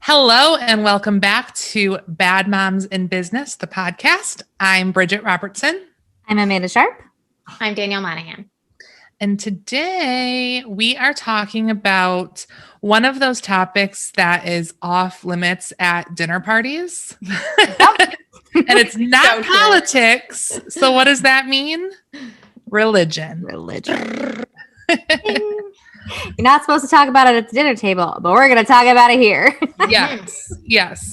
Hello and welcome back to Bad Moms in Business, the podcast. I'm Bridgette Robertson. I'm Amanda Sharp. I'm Danielle Monaghan. And today we are talking about one of those topics that is off limits at dinner parties. And it's not politics. So what does that mean? Religion. You're not supposed to talk about it at the dinner table, but we're going to talk about it here. Yes.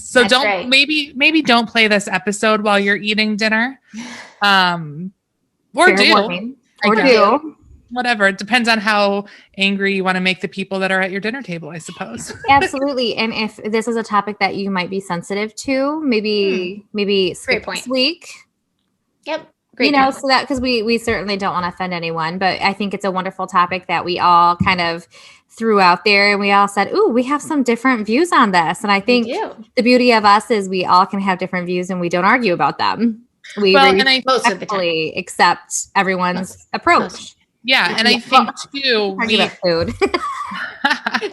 So That's don't right. maybe don't play this episode while you're eating dinner. Or Fair do. warning. Or guess. do. Whatever. It depends on how angry you want to make the people that are at your dinner table, I suppose. Absolutely. And if this is a topic that you might be sensitive to, maybe skip point. this week. Yep. Great. So that because we certainly don't want to offend anyone, but I think it's a wonderful topic that we all kind of threw out there, and we all said, "Ooh, we have some different views on this." And I think the beauty of us is we all can have different views, and we don't argue about them. We most of the time accept everyone's approach. Yeah, and I think too, argue about food.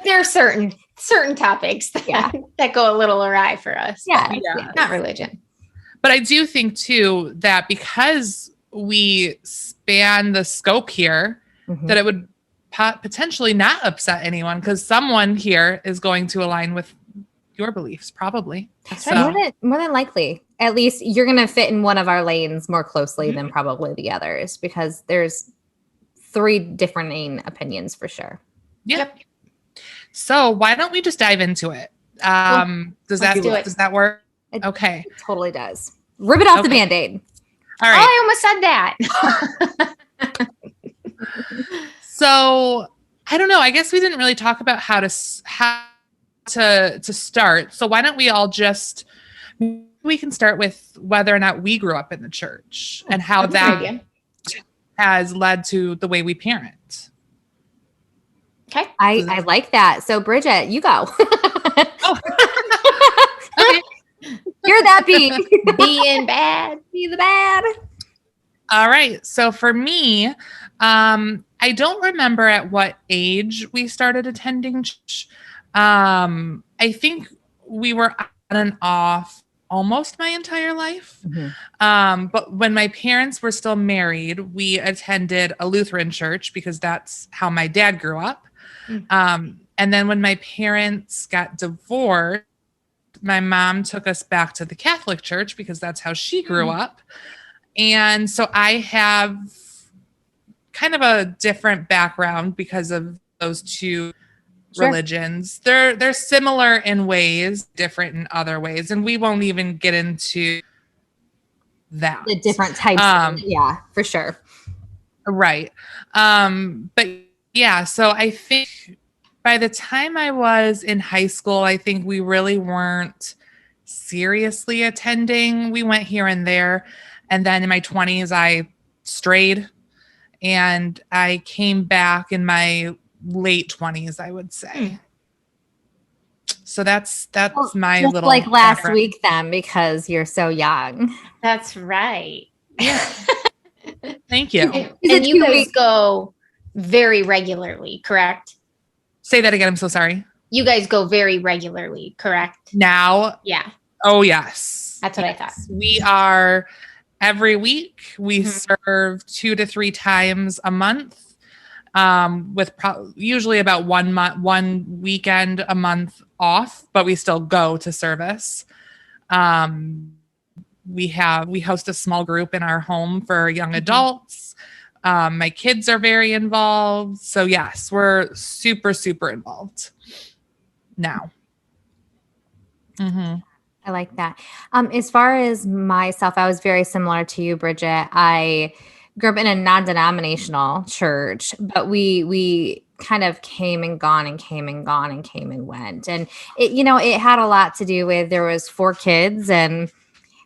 There are certain topics that go a little awry for us. Yeah. Not religion. But I do think too that because we span the scope here, that it would potentially not upset anyone because someone here is going to align with your beliefs, probably. That's right. More than likely. At least you're going to fit in one of our lanes more closely than probably the others because there's 3 different opinions for sure. Yep. So why don't we just dive into it? Does that work? Okay. It totally does. Rip it off the Band-Aid. All right. Oh, I almost said that. So I don't know. I guess we didn't really talk about how to start. So why don't we all we can start with whether or not we grew up in the church and how that has led to the way we parent. Okay. I like that. So Bridgette, you go. Okay. You're that bee. Being bad. Be the bad. All right. So for me, I don't remember at what age we started attending church. I think we were on and off almost my entire life. But when my parents were still married, we attended a Lutheran church because that's how my dad grew up. And then when my parents got divorced, my mom took us back to the Catholic church because that's how she grew up. And so I have kind of a different background because of those 2 religions. They're similar in ways, different in other ways. And we won't even get into that. The different types. Yeah, for sure. Right. But yeah, so I think by the time I was in high school, I think we really weren't seriously attending. We went here and there. And then in my 20s, I strayed. And I came back in my late 20s, I would say. So that's my just little like last background. week then, because you're so young. That's right. Thank you. And you guys go very regularly, correct? Say that again. I'm so sorry. You guys go very regularly, correct? Now? Yeah. Oh, yes. That's what I thought. We are every week. We serve 2 to 3 times a month, with usually about 1 weekend a month off, but we still go to service. We host a small group in our home for young adults. My kids are very involved. So yes, we're super, super involved now. I like that. As far as myself, I was very similar to you, Bridgette. I grew up in a non-denominational church, but we kind of came and gone and came and gone and came and went. And it had a lot to do with, there was 4 kids and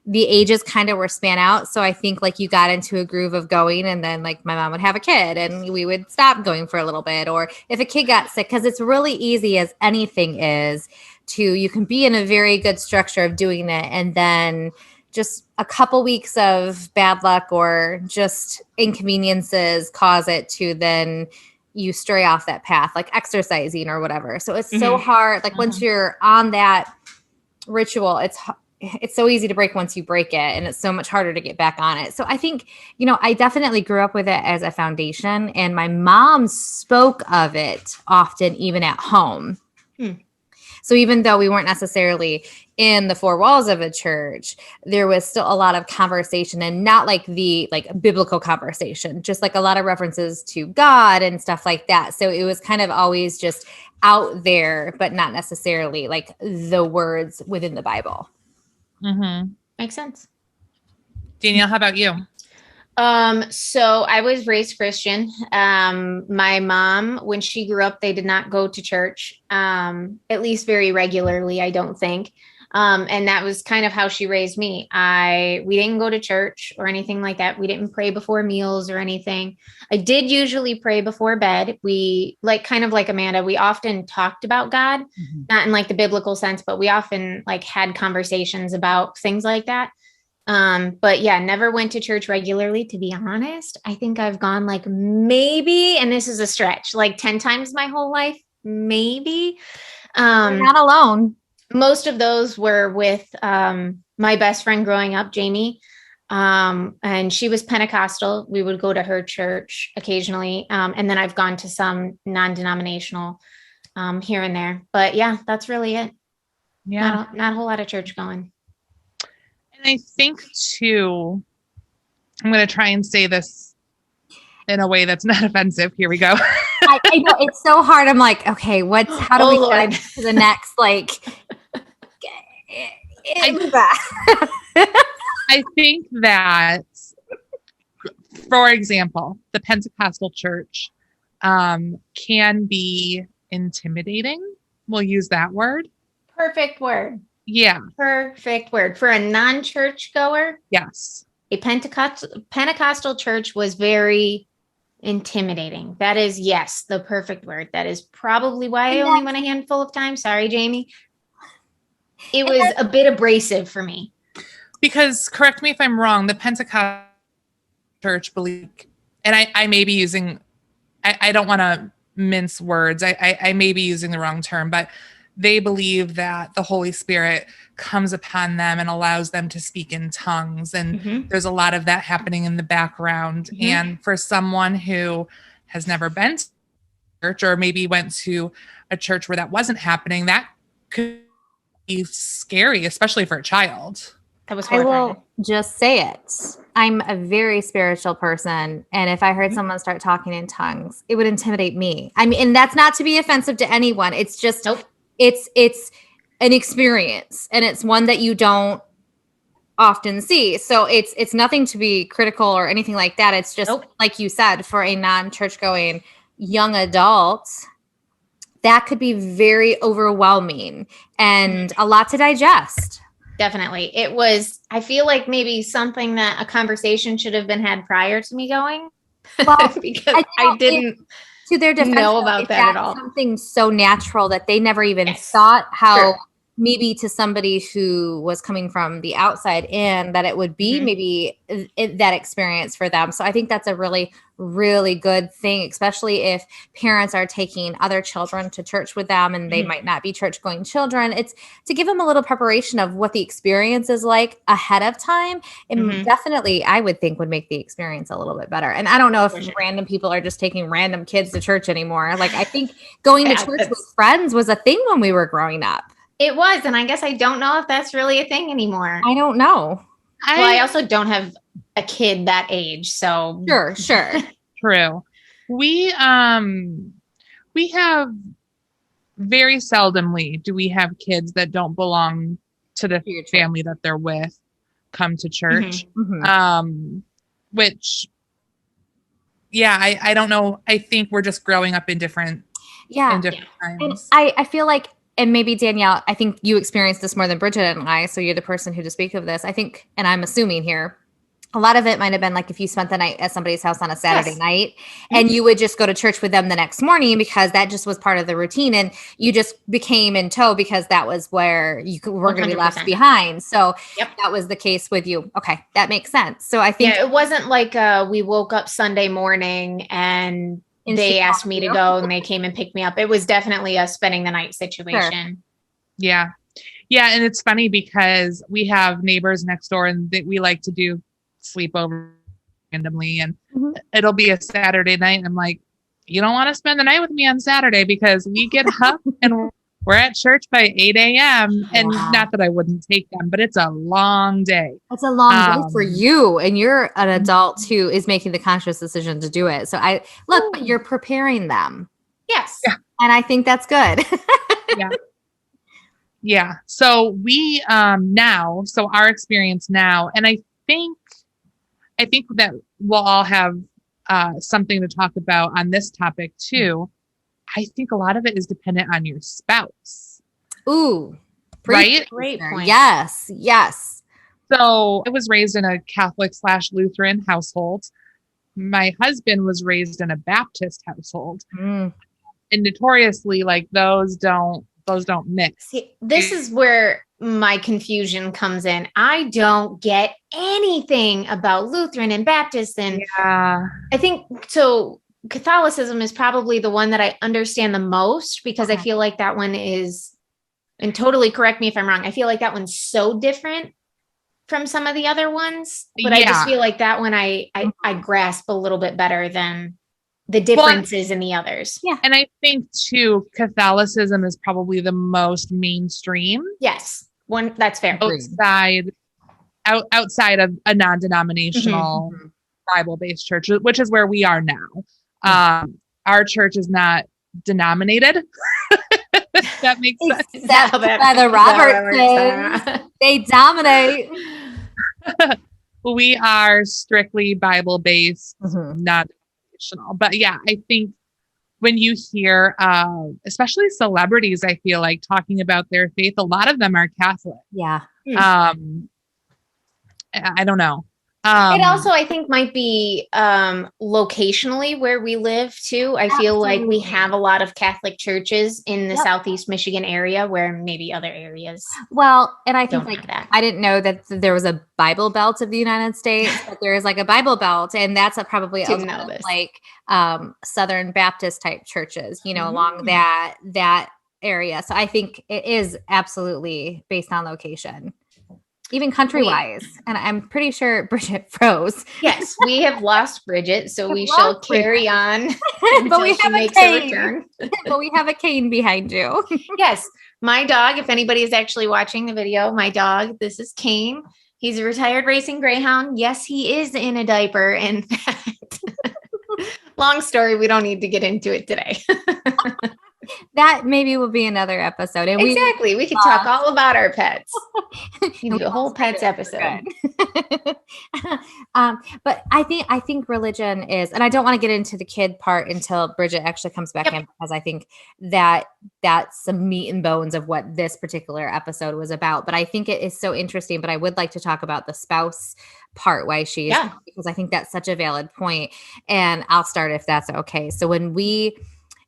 the ages kind of were span out. So I think like you got into a groove of going, and then like my mom would have a kid and we would stop going for a little bit. Or if a kid got sick, because it's really easy as anything is you can be in a very good structure of doing it. And then just a couple weeks of bad luck or just inconveniences cause it to then you stray off that path, like exercising or whatever. So it's so hard. Like once you're on that ritual, it's so easy to break once you break it, and it's so much harder to get back on it. So I think, I definitely grew up with it as a foundation, and my mom spoke of it often, even at home. So even though we weren't necessarily in the four walls of a church, there was still a lot of conversation, and not like the biblical conversation, just like a lot of references to God and stuff like that. So it was kind of always just out there, but not necessarily like the words within the Bible. Mm-hmm. Makes sense. Danielle, how about you? So I was raised Christian. My mom, when she grew up, they did not go to church, at least very regularly, I don't think. And that was kind of how she raised me. We didn't go to church or anything like that. We didn't pray before meals or anything. I did usually pray before bed. We kind of like Amanda, we often talked about God, not in like the biblical sense, but we often had conversations about things like that. But yeah, never went to church regularly, to be honest. I think I've gone maybe, and this is a stretch, 10 times my whole life, maybe. You're not alone. Most of those were with my best friend growing up, Jamie. And she was Pentecostal. We would go to her church occasionally. And then I've gone to some non-denominational here and there. But yeah, that's really it. Yeah. Not a whole lot of church going. And I think too, I'm going to try and say this in a way that's not offensive. Here we go. I know it's so hard. I'm like, okay, how do we get to the next I think that, for example, the Pentecostal church can be intimidating. We'll use that word. Perfect word. Yeah. Perfect word. For a non-church goer. Yes. A Pentecostal church was very intimidating. That is, yes, the perfect word. That is probably why I only went a handful of times. Sorry, Jamie. It was a bit abrasive for me. Because, correct me if I'm wrong, the Pentecostal church believe, and I may be using, I don't want to mince words. I may be using the wrong term, but they believe that the Holy Spirit comes upon them and allows them to speak in tongues. And there's a lot of that happening in the background. And for someone who has never been to church, or maybe went to a church where that wasn't happening, that could be scary, especially for a child. That was I will just say it. I'm a very spiritual person. And if I heard someone start talking in tongues, it would intimidate me. I mean, and that's not to be offensive to anyone. It's just, it's an experience, and it's one that you don't often see. So it's nothing to be critical or anything like that. It's just, like you said, for a non-church going young adult, that could be very overwhelming and a lot to digest. Definitely. It was, I feel like maybe something that a conversation should have been had prior to me going. Well, because I didn't to their defense, know about that at all. Something so natural that they never even thought how maybe to somebody who was coming from the outside in, that it would be maybe that experience for them. So I think that's a really, really good thing, especially if parents are taking other children to church with them and they might not be church going children. It's to give them a little preparation of what the experience is like ahead of time. And definitely, I would think, would make the experience a little bit better. And I don't know if random people are just taking random kids to church anymore. I think going to church with friends was a thing when we were growing up. It was. And I guess I don't know if that's really a thing anymore. I don't know. I also don't have a kid that age. So sure. True. We have very seldomly do we have kids that don't belong to the family that they're with come to church. Which, I don't know. I think we're just growing up in different times. And I feel like, and maybe Danielle, I think you experienced this more than Bridgette and I, so you're the person who to speak of this. I think, and I'm assuming here, a lot of it might have been like if you spent the night at somebody's house on a Saturday night and you would just go to church with them the next morning because that just was part of the routine, and you just became in tow because that was where you were going to be left behind. So that was the case with you. Okay, that makes sense. So I think it wasn't like we woke up Sunday morning and they asked me to go and they came and picked me up. It was definitely a spending the night situation. Yeah. Yeah, and it's funny because we have neighbors next door and we like to do sleepover randomly, and it'll be a Saturday night and I'm like, you don't want to spend the night with me on Saturday because we get up and we're at church by 8 a.m. And not that I wouldn't take them, but it's a long day. It's a long day for you, and you're an adult who is making the conscious decision to do it. So but you're preparing them. Yes. Yeah. And I think that's good. Yeah. Yeah. So we so our experience now, and I think that we'll all have something to talk about on this topic too. I think a lot of it is dependent on your spouse. Ooh, right? Great point. Yes, yes. So I was raised in a Catholic/Lutheran household. My husband was raised in a Baptist household, and notoriously, like those don't mix. See, this is where my confusion comes in. I don't get anything about Lutheran and Baptist, and I think so. Catholicism is probably the one that I understand the most because I feel like that one is, and totally correct me if I'm wrong, I feel like that one's so different from some of the other ones, but I just feel like that one I grasp a little bit better than the differences in the others. Yeah. And I think too, Catholicism is probably the most mainstream. Yes. That's fair. Outside of a non-denominational Bible-based church, which is where we are now. Our church is not denominated. That makes sense. Except by the Robertsons. They dominate. We are strictly Bible-based, non-denominational. But yeah, I think when you hear, especially celebrities, I feel like talking about their faith, a lot of them are Catholic. Yeah. I don't know. It also, I think, might be locationally where we live too. I feel like we have a lot of Catholic churches in the Southeast Michigan area where maybe other areas. Well, and I think that. I didn't know that there was a Bible Belt of the United States, but there is like a Bible Belt, and that's probably like Southern Baptist type churches, along that area. So I think it is absolutely based on location. Even country-wise. And I'm pretty sure Bridgette froze. Yes, we have lost Bridgette, so we shall carry on but we have a cane. But we have a cane behind you. Yes, my dog, if anybody is actually watching the video, my dog, this is Kane. He's a retired racing greyhound. Yes, he is in a diaper. In fact, long story, we don't need to get into it today. That maybe will be another episode. And we could talk all about our pets. You do a whole pets episode. But I think religion is, and I don't want to get into the kid part until Bridgette actually comes back in, because I think that that's some meat and bones of what this particular episode was about. But I think it is so interesting. But I would like to talk about the spouse part, why she's, because I think that's such a valid point. And I'll start if that's okay. So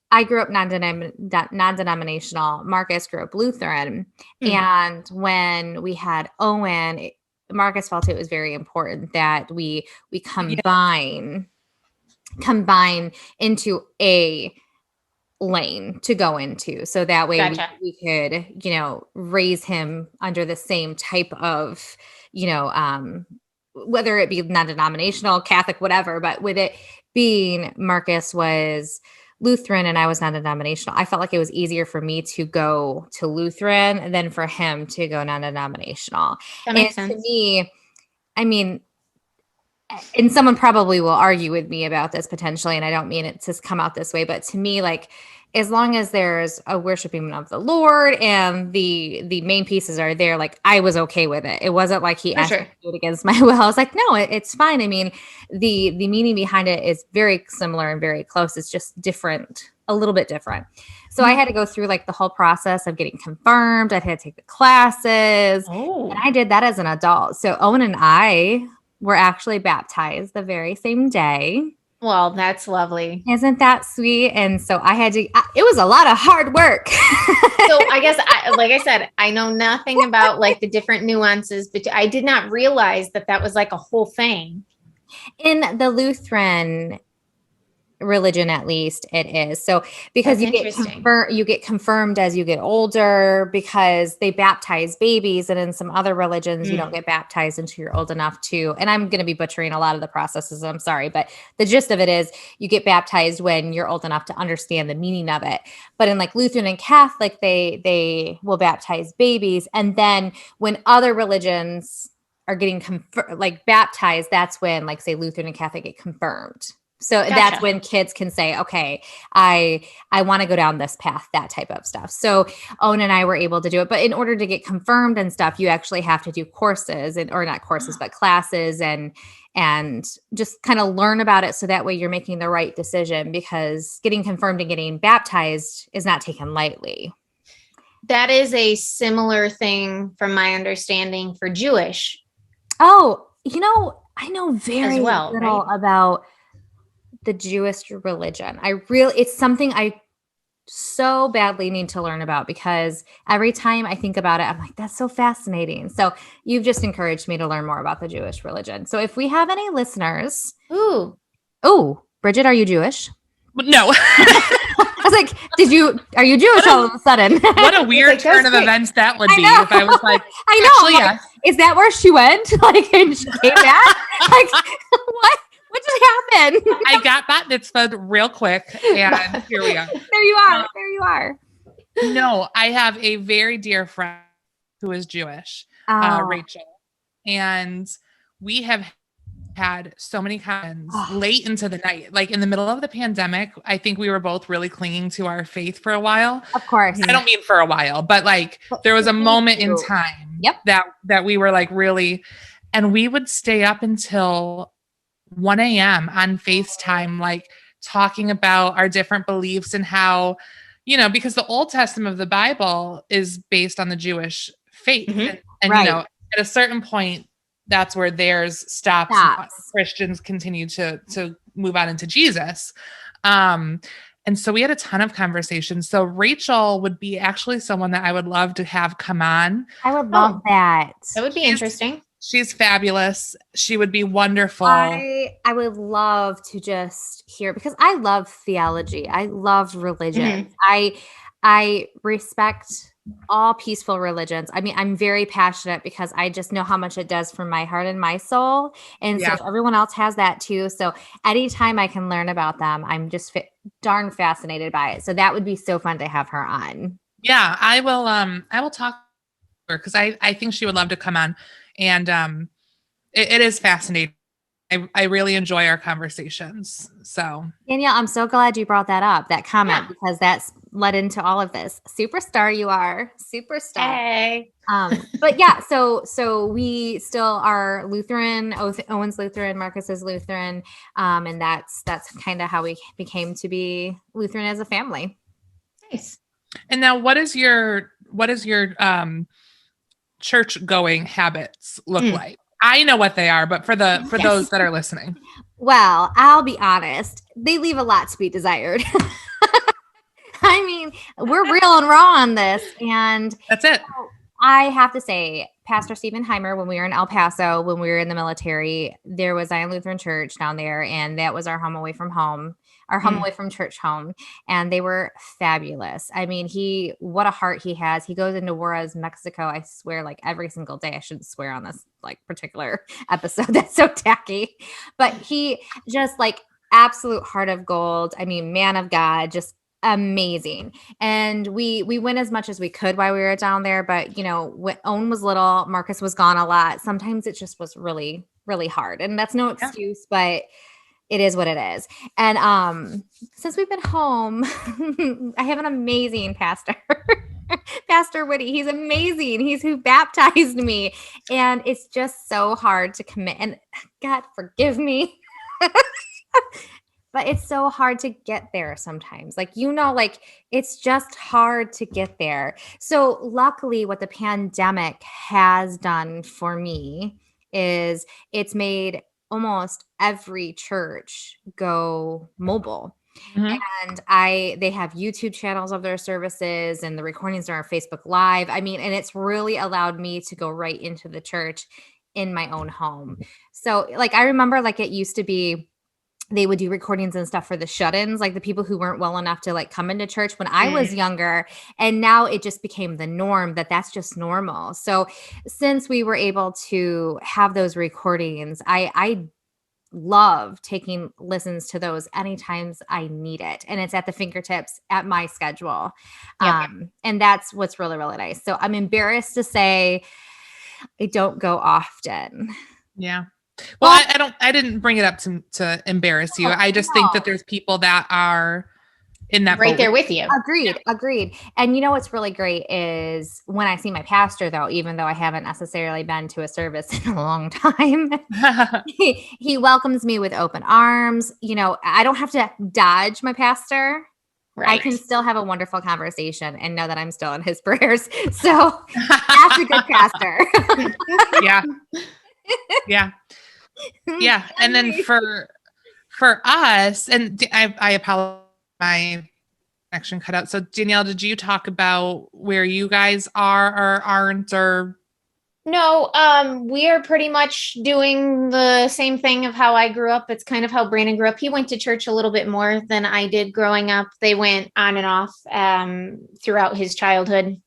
I grew up non-denominational. Marcus grew up Lutheran. And when we had Owen, Marcus felt it was very important that we combine into a lane to go into. So that way we could, raise him under the same type of, whether it be non-denominational, Catholic, whatever, but with it being Marcus was Lutheran and I was non-denominational, I felt like it was easier for me to go to Lutheran than for him to go non-denominational. That makes sense. To me, I mean, and someone probably will argue with me about this potentially, and I don't mean it to come out this way, but to me, like, as long as there's a worshiping of the Lord and the main pieces are there, like, I was okay with it. It wasn't like he asked me to do it against my will. I was like, no, it's fine. I mean, the meaning behind it is very similar and very close. It's just different, a little bit different. So I had to go through like the whole process of getting confirmed. I had to take the classes, and I did that as an adult. So Owen and I were actually baptized the very same day. Well, that's lovely. Isn't that sweet? And so I had to, it was a lot of hard work. So I guess, like I said, I know nothing about like the different nuances, but I did not realize that was like a whole thing. In the Lutheran, religion, at least it is. So because That's you get confirmed as you get older, because they baptize babies, and in some other religions you don't get baptized until you're old enough to, and I'm going to be butchering a lot of the processes, I'm sorry, but the gist of it is you get baptized when you're old enough to understand the meaning of it. But in like Lutheran and Catholic, they will baptize babies, and then when other religions are getting like baptized, that's when, like, say Lutheran and Catholic get confirmed. So that's when kids can say, okay, I want to go down this path, that type of stuff. So Owen and I were able to do it. But in order to get confirmed and stuff, you actually have to do courses, or not courses, but classes, and just kind of learn about it. So that way you're making the right decision, because getting confirmed and getting baptized is not taken lightly. That is a similar thing from my understanding for Jewish. Oh, I know very little right? about the Jewish religion. It's something I so badly need to learn about, because every time I think about it, I'm like, that's so fascinating. So you've just encouraged me to learn more about the Jewish religion. So if we have any listeners. Oh, Bridgette, are you Jewish? No. I was like, are you Jewish all of a sudden? What a weird turn of events that would be if I was like, I know. Actually, like, is that where she went? Like, and she came back? Like, what? What just happened? I got bat mitzvahed real quick, and here we are. There you are. There you are. No, I have a very dear friend who is Jewish, Rachel, and we have had so many comments late into the night, like in the middle of the pandemic. I think we were both really clinging to our faith for a while. Of course. I don't mean for a while, but like there was a moment in time that we were like really, and we would stay up until 1 a.m. on FaceTime, like talking about our different beliefs and how, because the Old Testament of the Bible is based on the Jewish faith. And right. At a certain point, that's where theirs stops. Christians continue to move on into Jesus. And so we had a ton of conversations. So Rachel would be actually someone that I would love to have come on. I would love that. That would be interesting. She's fabulous. She would be wonderful. I would love to just hear, because I love theology. I love religion. I respect all peaceful religions. I mean, I'm very passionate because I just know how much it does for my heart and my soul. And so everyone else has that too. So anytime I can learn about them, I'm just darn fascinated by it. So that would be so fun to have her on. Yeah, I will talk to her, because I think she would love to come on. And it is fascinating. I really enjoy our conversations. So Danielle, I'm so glad you brought that up, that comment, because that's led into all of this. Superstar you are. Superstar. Hey. But yeah, so we still are Lutheran. Owen's Lutheran, Marcus is Lutheran. And that's kind of how we became to be Lutheran as a family. Nice. And now what is your church going habits look like? I know what they are, but for those that are listening. Well, I'll be honest. They leave a lot to be desired. I mean, we're real and raw on this. And that's it. I have to say, Pastor Stephen Heimer, when we were in El Paso, when we were in the military, there was Zion Lutheran Church down there. And that was our home away from home. Our home away from church home. And they were fabulous. I mean, what a heart he has. He goes into Juarez, Mexico, I swear, like every single day. I shouldn't swear on this like particular episode. That's so tacky. But he just like absolute heart of gold. I mean, man of God, just amazing. And we went as much as we could while we were down there. But, when Owen was little, Marcus was gone a lot. Sometimes it just was really, really hard. And that's no excuse, but it is what it is. And since we've been home, I have an amazing pastor, Pastor Woody. He's amazing. He's who baptized me. And it's just so hard to commit. And God, forgive me. But it's so hard to get there sometimes. Like, it's just hard to get there. So luckily, what the pandemic has done for me is it's made almost every church go mobile. And they have YouTube channels of their services, and the recordings are on Facebook Live. I mean, and it's really allowed me to go right into the church in my own home. So like, I remember like it used to be they would do recordings and stuff for the shut-ins, like the people who weren't well enough to like come into church when I was younger. And now it just became the norm that that's just normal. So since we were able to have those recordings, I love taking listens to those anytime I need it. And it's at the fingertips at my schedule. Yep. And that's what's really, really nice. So I'm embarrassed to say I don't go often. Yeah. Well, I didn't bring it up to embarrass you. I just think that there's people that are in that right boat there with you. Agreed. And you know what's really great is when I see my pastor, though, even though I haven't necessarily been to a service in a long time, he welcomes me with open arms. You know, I don't have to dodge my pastor. Right. I can still have a wonderful conversation and know that I'm still in his prayers. So that's a good pastor. Yeah. Yeah. Yeah. And then for us, and I apologize, my connection cut out. So Danielle, did you talk about where you guys are or aren't, or? No, we are pretty much doing the same thing of how I grew up. It's kind of how Brandon grew up. He went to church a little bit more than I did growing up. They went on and off throughout his childhood.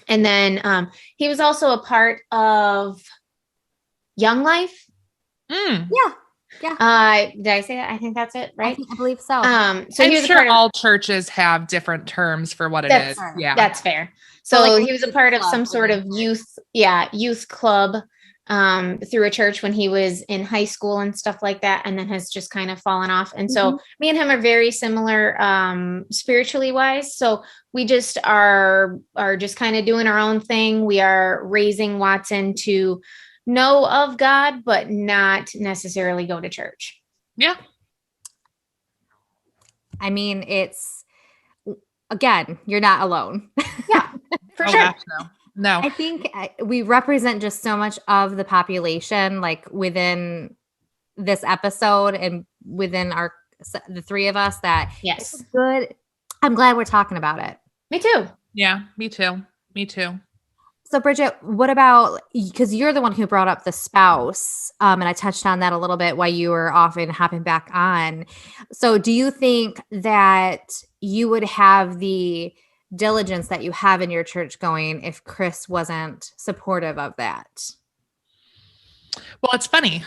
And then he was also a part of Young Life. Yeah. Did I say that? I think that's it, right? I believe so. So I'm sure all churches have different terms for what it is. Yeah, that's fair. So like he was a part of some sort of youth club through a church when he was in high school and stuff like that, and then has just kind of fallen off. And so me and him are very similar spiritually wise. So we just are just kind of doing our own thing. We are raising Watson to know of God, but not necessarily go to church. Yeah. I mean, it's, again, you're not alone. Yeah, for sure. Gosh, no. I think we represent just so much of the population, like within this episode and within the three of us, that yes, it's good. I'm glad we're talking about it. Me too. Yeah, me too. So Bridgette, what about, because you're the one who brought up the spouse, and I touched on that a little bit while you were off and hopping back on. So do you think that you would have the diligence that you have in your church going if Chris wasn't supportive of that? Well, it's funny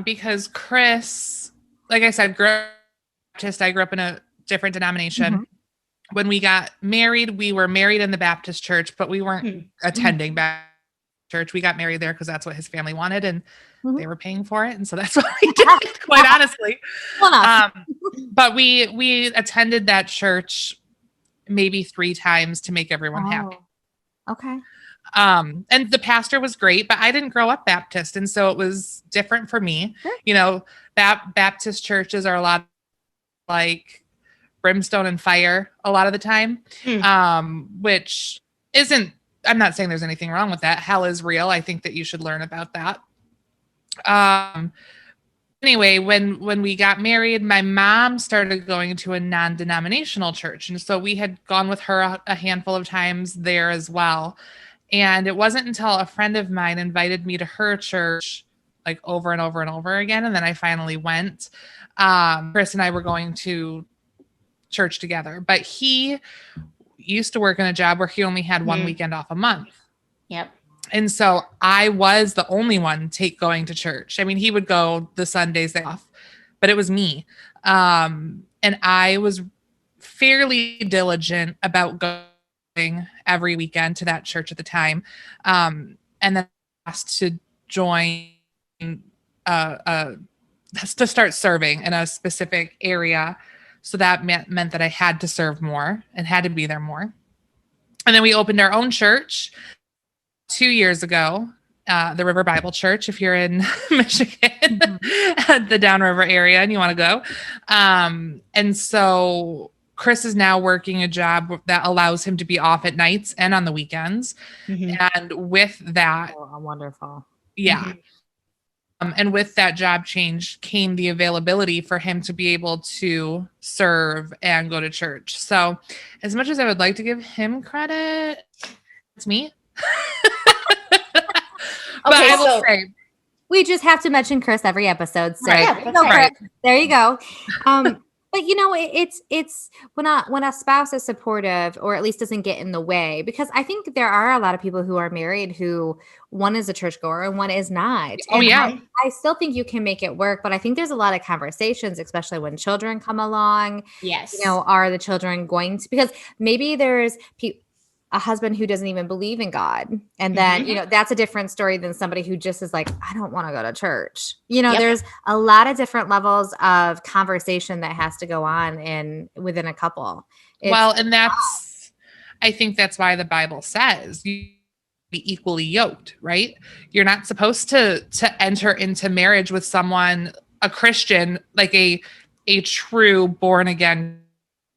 because Chris, like I said, I grew up in a different denomination. Mm-hmm. When we got married, we were married in the Baptist church, but we weren't attending Baptist church. We got married there because that's what his family wanted, and they were paying for it. And so that's what we did, quite honestly. But we attended that church maybe 3 times to make everyone happy. Okay. And the pastor was great, but I didn't grow up Baptist. And so it was different for me. Sure. You know, Baptist churches are a lot like brimstone and fire a lot of the time, which isn't, I'm not saying there's anything wrong with that. Hell is real. I think that you should learn about that. Anyway, when we got married, my mom started going to a non-denominational church. And so we had gone with her a handful of times there as well. And it wasn't until a friend of mine invited me to her church like over and over and over again. And then I finally went. Chris and I were going to church together, but he used to work in a job where he only had one weekend off a month. Yep. And so I was the only one going to church. I mean, he would go the Sundays off, but it was me. And I was fairly diligent about going every weekend to that church at the time. And then asked to join, to start serving in a specific area. So that meant that I had to serve more and had to be there more. And then we opened our own church 2 years ago, the River Bible Church, if you're in Michigan, the Downriver area and you want to go. And so Chris is now working a job that allows him to be off at nights and on the weekends. And with that, wonderful. Yeah. And with that job change came the availability for him to be able to serve and go to church. So as much as I would like to give him credit, it's me. But I will say, We just have to mention Chris every episode. So Right. there you go, Right. Chris. There you go. But it's when a spouse is supportive, or at least doesn't get in the way, because I think there are a lot of people who are married who one is a churchgoer and one is not. Oh, And yeah. I still think you can make it work, but I think there's a lot of conversations, especially when children come along. Yes. Are the children going to, because maybe there's a husband who doesn't even believe in God. And then, that's a different story than somebody who just is like, I don't want to go to church. There's a lot of different levels of conversation that has to go on within a couple. And I think that's why the Bible says you be equally yoked, right? You're not supposed to enter into marriage with someone, a Christian, like a true born again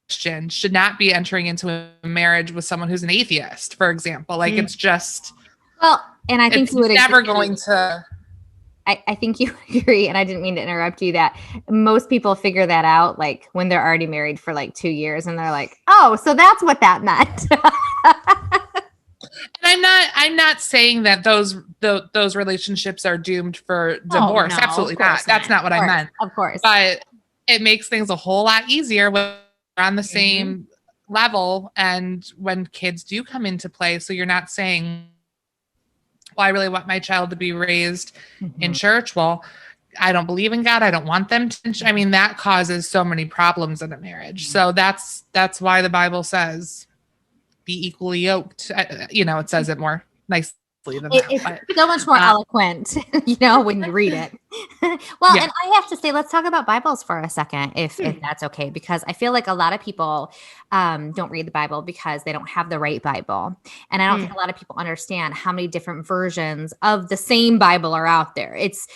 Christian should not be entering into a marriage with someone who's an atheist, for example. Like it's just, and I think you would never going to. I think you agree, and I didn't mean to interrupt you, that most people figure that out like when they're already married for like 2 years, and they're like, oh, so that's what that meant. And I'm not saying that those relationships are doomed for divorce. Oh, no, absolutely not. That's not what I meant. Of course. But it makes things a whole lot easier when we're on the same level, and when kids do come into play. So you're not saying, well, I really want my child to be raised in church. Well, I don't believe in God. I don't want them to. I mean, that causes so many problems in a marriage. So that's why the Bible says be equally yoked. It says it more nicely than that. It's so much more eloquent, when you read it. And I have to say, let's talk about Bibles for a second, if that's okay, because I feel like a lot of people don't read the Bible because they don't have the right Bible. And I don't think a lot of people understand how many different versions of the same Bible are out there. It's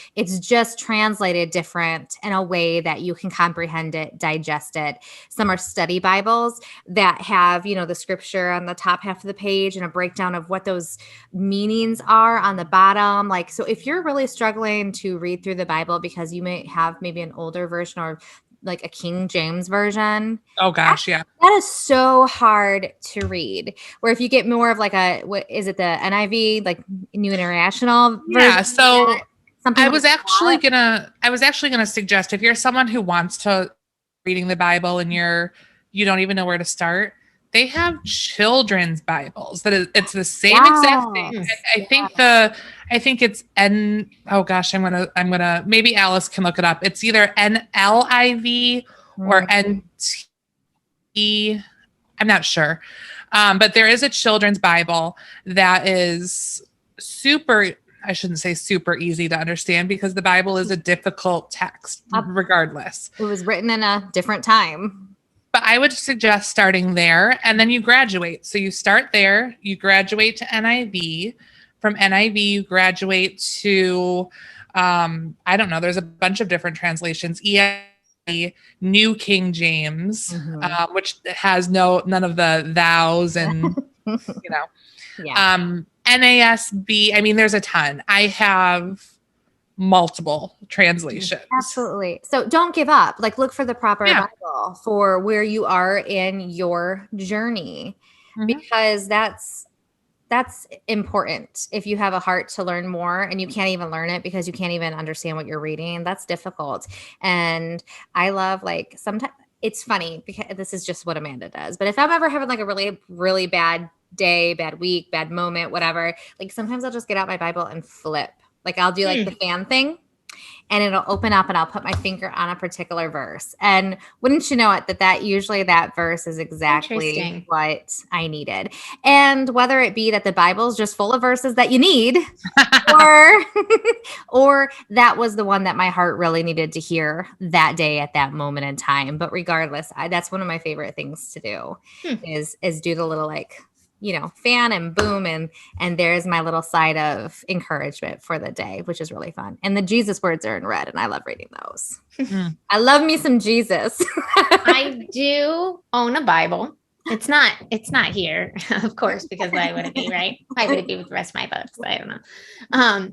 just translated different in a way that you can comprehend it, digest it. Some are study Bibles that have, the scripture on the top half of the page and a breakdown of what those meanings are on the bottom. Like, so if you're really struggling to read through the Bible because you may have maybe an older version or like a King James version. Oh gosh, yeah. That is so hard to read. Where if you get more of like what is it, the NIV, like New International version? Yeah, so I was like actually gonna suggest, if you're someone who wants to reading the Bible and you don't even know where to start, they have children's Bibles it's the same exact thing. I think it's oh gosh, I'm gonna maybe Alice can look it up. It's either NLIV or NT. I'm not sure. But there is a children's Bible that is I shouldn't say super easy to understand, because the Bible is a difficult text regardless. It was written in a different time. But I would suggest starting there, and then you graduate. So you start there, you graduate to NIV. From NIV, you graduate to, I don't know, there's a bunch of different translations. ESV, New King James, which has none of the thous and, NASB. I mean, there's a ton. I have multiple translations. Absolutely. So don't give up. Like, look for the proper Bible for where you are in your journey, because that's important. If you have a heart to learn more and you can't even learn it because you can't even understand what you're reading, that's difficult. And I love, like, sometimes it's funny because this is just what Amanda does. But if I'm ever having like a really, really bad day, bad week, bad moment, whatever, like sometimes I'll just get out my Bible and flip. Like I'll do like the fan thing, and it'll open up and I'll put my finger on a particular verse. And wouldn't you know it, that verse is exactly what I needed. And whether it be that the Bible's just full of verses that you need, or that was the one that my heart really needed to hear that day at that moment in time. But regardless, that's one of my favorite things to do is do the little fan and boom, and there's my little side of encouragement for the day, which is really fun. And the Jesus words are in red, and I love reading those. I love me some Jesus. I do own a Bible. It's not here, of course, because why would it be, right? Why would it be with the rest of my books? I don't know.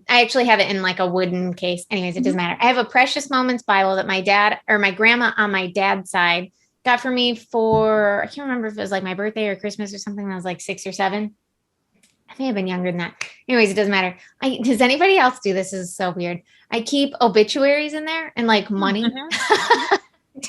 I actually have it in like a wooden case. Anyways, it doesn't matter. I have a Precious Moments Bible that my dad or my grandma on my dad's side got for me for, I can't remember if it was like my birthday or Christmas or something when I was like 6 or 7. I think I've been younger than that. Anyways, it doesn't matter. Does anybody else do this? This is so weird. I keep obituaries in there and like money.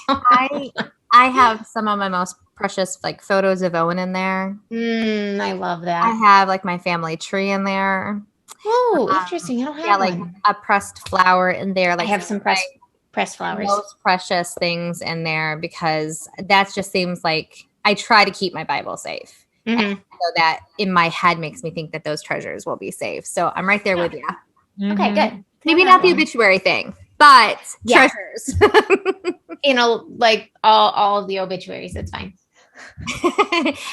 I have some of my most precious like photos of Owen in there. I love that. I have like my family tree in there. Oh, interesting. I don't have like one. a pressed flower in there. Like I have some pressed flowers. Most precious things in there because that just seems like I try to keep my Bible safe. And so that in my head makes me think that those treasures will be safe. So I'm right there with you. Okay, good. Maybe not the obituary thing, but treasures. Like all of the obituaries. That's fine.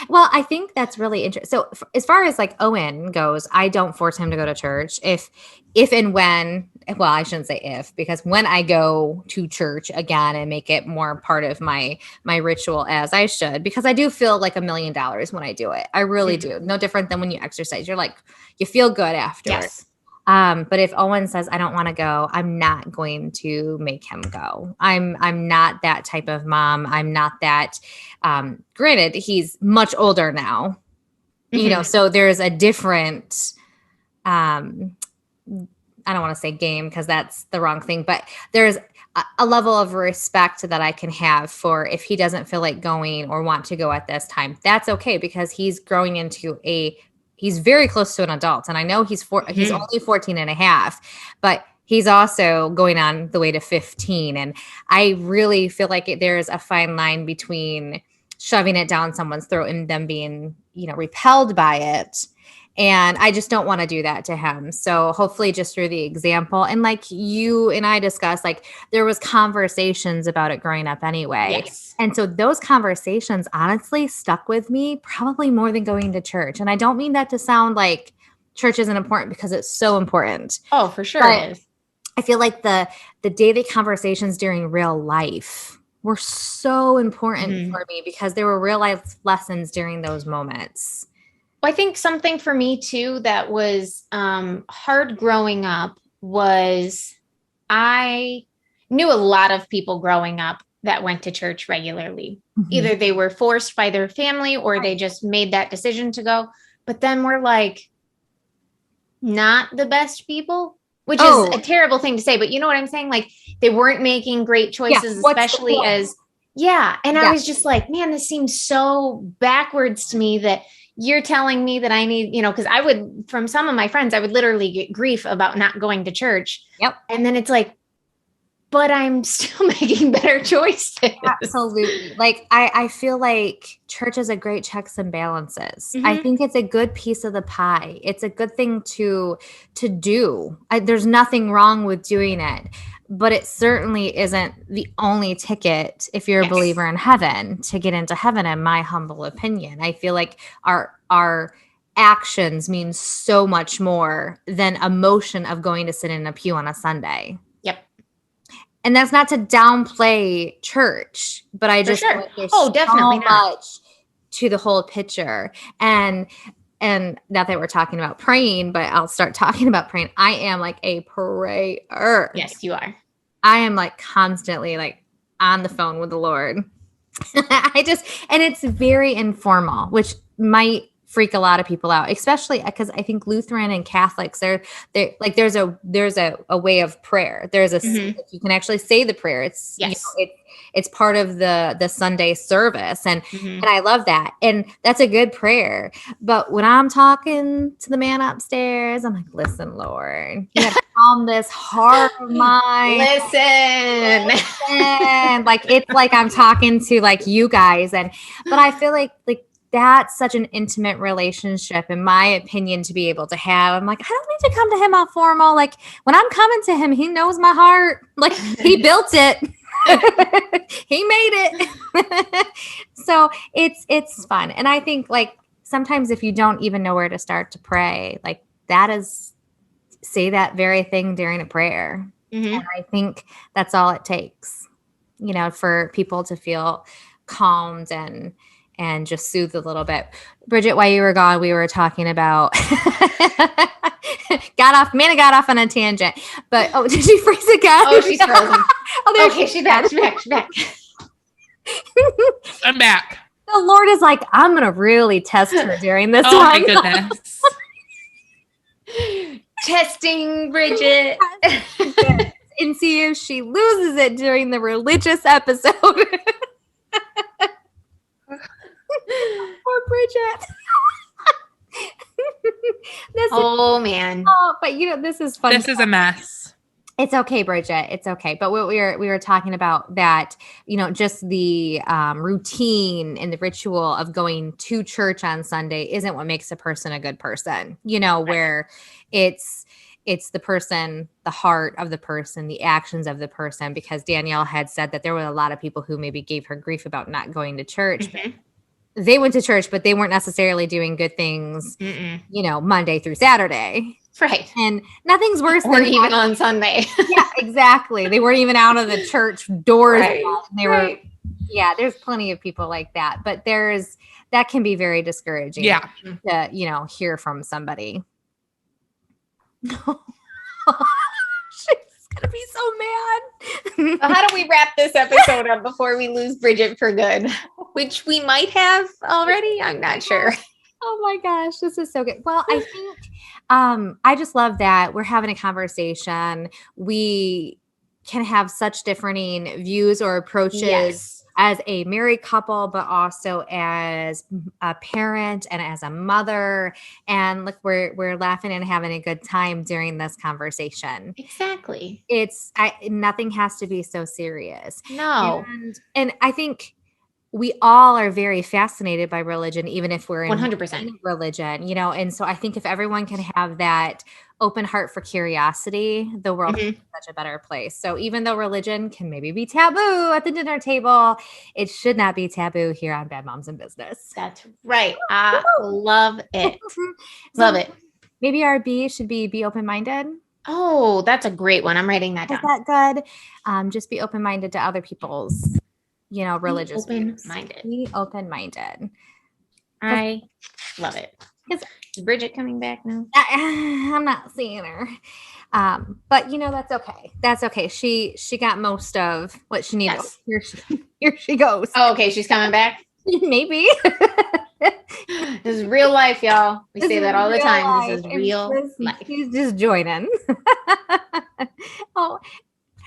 Well, I think that's really interesting. So as far as like Owen goes, I don't force him to go to church. If and when, well, I shouldn't say if, because when I go to church again and make it more part of my ritual, as I should, because I do feel like $1 million when I do it. I really do. No different than when you exercise. You're like, you feel good afterwards. Yes. But if Owen says, I don't want to go, I'm not going to make him go. I'm not that type of mom. I'm not that, granted, he's much older now, you know, so there's a different, I don't want to say game because that's the wrong thing, but there's a level of respect that I can have for if he doesn't feel like going or want to go at this time, that's okay because he's growing into he's very close to an adult. And I know he's only 14 and a half, but he's also going on the way to 15. And I really feel like there's a fine line between shoving it down someone's throat and them being, repelled by it. And I just don't want to do that to him. So hopefully just through the example and like you and I discussed, like there was conversations about it growing up anyway. Yes. And so those conversations honestly stuck with me probably more than going to church. And I don't mean that to sound like church isn't important because it's so important. Oh, for sure but it is. I feel like the daily conversations during real life were so important for me because there were real life lessons during those moments. Well, I think something for me too that was hard growing up was I knew a lot of people growing up that went to church regularly. Either they were forced by their family or they just made that decision to go. But then we're like, not the best people, which is a terrible thing to say. But you know what I'm saying? Like they weren't making great choices, especially as, And I was just like, man, this seems so backwards to me that you're telling me that I need, because I would, from some of my friends, I would literally get grief about not going to church. Yep. And then it's like, but I'm still making better choices. Absolutely. Like, I feel like church is a great checks and balances. I think it's a good piece of the pie. It's a good thing to do. There's nothing wrong with doing it. But it certainly isn't the only ticket if you're a believer in heaven to get into heaven, in my humble opinion. I feel like our actions mean so much more than emotion of going to sit in a pew on a Sunday. Yep. And that's not to downplay church, but I just think there's definitely so much to the whole picture. And not that we're talking about praying, but I'll start talking about praying. I am like a prayer. Yes, you are. I am like constantly like on the phone with the Lord. And it's very informal, which might freak a lot of people out, especially because I think Lutheran and Catholics, they're like, there's a way of prayer. There's you can actually say the prayer. It's, it's part of the Sunday service. And I love that. And that's a good prayer. But when I'm talking to the man upstairs, I'm like, listen, Lord, you have to calm this heart of mine. Listen. Like, it's like I'm talking to like you guys. But I feel like that's such an intimate relationship, in my opinion, to be able to have. I'm like, I don't need to come to him all formal. Like when I'm coming to him, he knows my heart. Like he built it. He made it. So it's fun. And I think like sometimes if you don't even know where to start to pray, like say that very thing during a prayer. And I think that's all it takes, for people to feel calmed and just soothe a little bit. Bridgette, while you were gone, we were talking about got off on a tangent. But did she freeze again? Oh, she's frozen. Okay, she's back. She's back. I'm back. The Lord is like, I'm gonna really test her during this one. Oh my goodness. Testing, Bridgette. And see if she loses it during the religious episode. Poor Bridgette. Man. Oh, but this is fun. This is a mess. It's okay, Bridgette. It's okay. But what we were talking about that, just the routine and the ritual of going to church on Sunday isn't what makes a person a good person. Where it's the person, the heart of the person, the actions of the person. Because Danielle had said that there were a lot of people who maybe gave her grief about not going to church. Mm-hmm. They went to church, but they weren't necessarily doing good things, Monday through Saturday. Right. And nothing's worse or than even on Sunday. Yeah, exactly. They weren't even out of the church doors. Right. Yet. And they were, there's plenty of people like that. But that can be very discouraging to, hear from somebody. She's going to be so mad. Well, how do we wrap this episode up before we lose Bridgette for good? Which we might have already. I'm not sure. Oh my gosh, this is so good. Well, I think I just love that we're having a conversation. We can have such differing views or approaches as a married couple, but also as a parent and as a mother. And look, we're laughing and having a good time during this conversation. Exactly. Nothing has to be so serious. No. And I think we all are very fascinated by religion, even if we're in 100% religion, and so I think if everyone can have that open heart for curiosity, the world is such a better place. So even though religion can maybe be taboo at the dinner table, it should not be taboo here on Bad Moms in Business. That's right. I love it. Love it. Maybe our B should be open-minded. Oh, that's a great one. I'm writing that down. Is that good? Just be open-minded to other people's religious open-minded. Be open-minded. I love it. Is Bridgette coming back now? I'm not seeing her. But that's okay. That's okay. She got most of what she needed. Yes. Here she goes. Oh, okay. She's coming back? Maybe. This is real life, y'all. We say that all the time. Life. This is real life. She's just joining. Oh,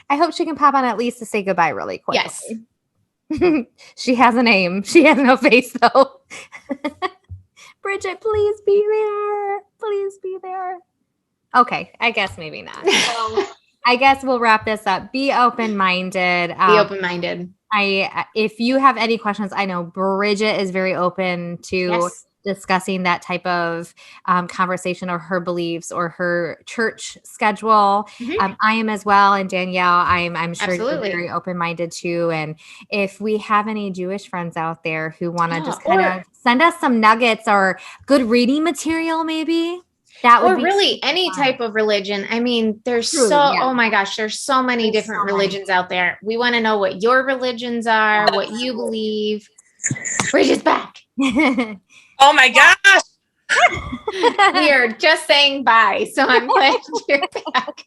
I hope she can pop on at least to say goodbye really quickly. Yes. She has a name. She has no face though. Bridgette, please be there. Please be there. Okay, I guess maybe not. So I guess we'll wrap this up. Be open-minded. Be open-minded. If you have any questions, I know Bridgette is very open to discussing that type of conversation or her beliefs or her church schedule. I am as well. And Danielle, I'm sure you're very open-minded too. And if we have any Jewish friends out there who want to just kind of send us some nuggets or good reading material, maybe. That would be really any type of religion. I mean, there's oh my gosh, there's so many different religions out there. We want to know what your religions are, what you believe. Bridgette's back. Oh my gosh. We are just saying bye. So I'm glad you're back.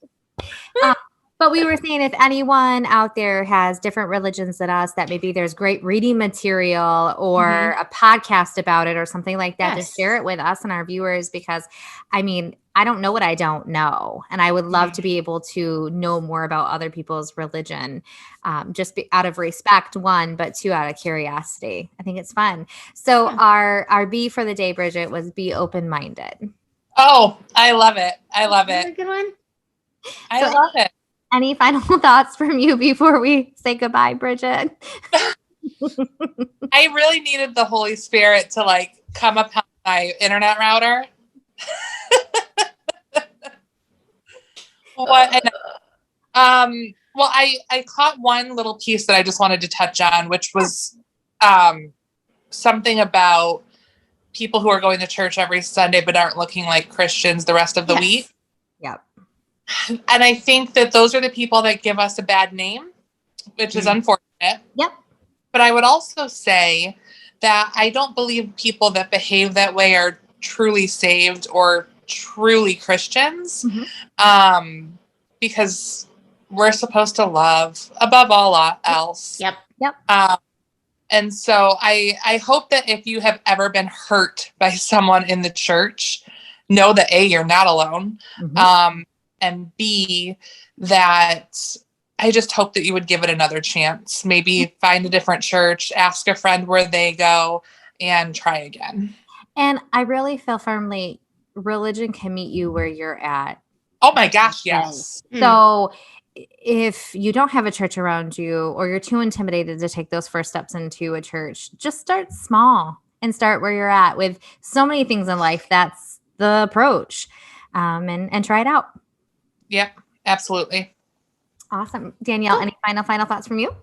But we were saying if anyone out there has different religions than us, that maybe there's great reading material or a podcast about it or something like that, to share it with us and our viewers, because I mean, I don't know what I don't know. And I would love to be able to know more about other people's religion, just out of respect, one, but two, out of curiosity. I think it's fun. So our B for the day, Bridgette, was be open-minded. Oh, I love it. I love it. That's a good one. I love it. Any final thoughts from you before we say goodbye, Bridgette? I really needed the Holy Spirit to come upon my internet router. Well, I caught one little piece that I just wanted to touch on, which was something about people who are going to church every Sunday but aren't looking like Christians the rest of the week. Yep. And I think that those are the people that give us a bad name, which is unfortunate. Yep. But I would also say that I don't believe people that behave that way are truly saved or truly Christians, because we're supposed to love above all else. Yep. And so I hope that if you have ever been hurt by someone in the church, know that A, you're not alone. Mhm. And B, that I just hope that you would give it another chance. Maybe find a different church, ask a friend where they go, and try again. And I really feel firmly religion can meet you where you're at. Oh my gosh, yes. So if you don't have a church around you or you're too intimidated to take those first steps into a church, just start small and start where you're at. With so many things in life, that's the approach. And try it out. Yep, absolutely. Awesome. Danielle, any final thoughts from you?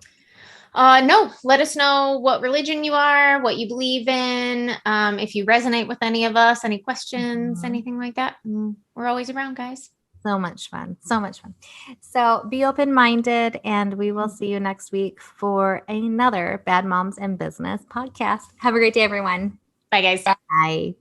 No, let us know what religion you are, what you believe in, if you resonate with any of us, any questions, anything like that. We're always around, guys. So much fun. So much fun. So be open-minded, and we will see you next week for another Bad Moms in Business podcast. Have a great day, everyone. Bye, guys. Bye.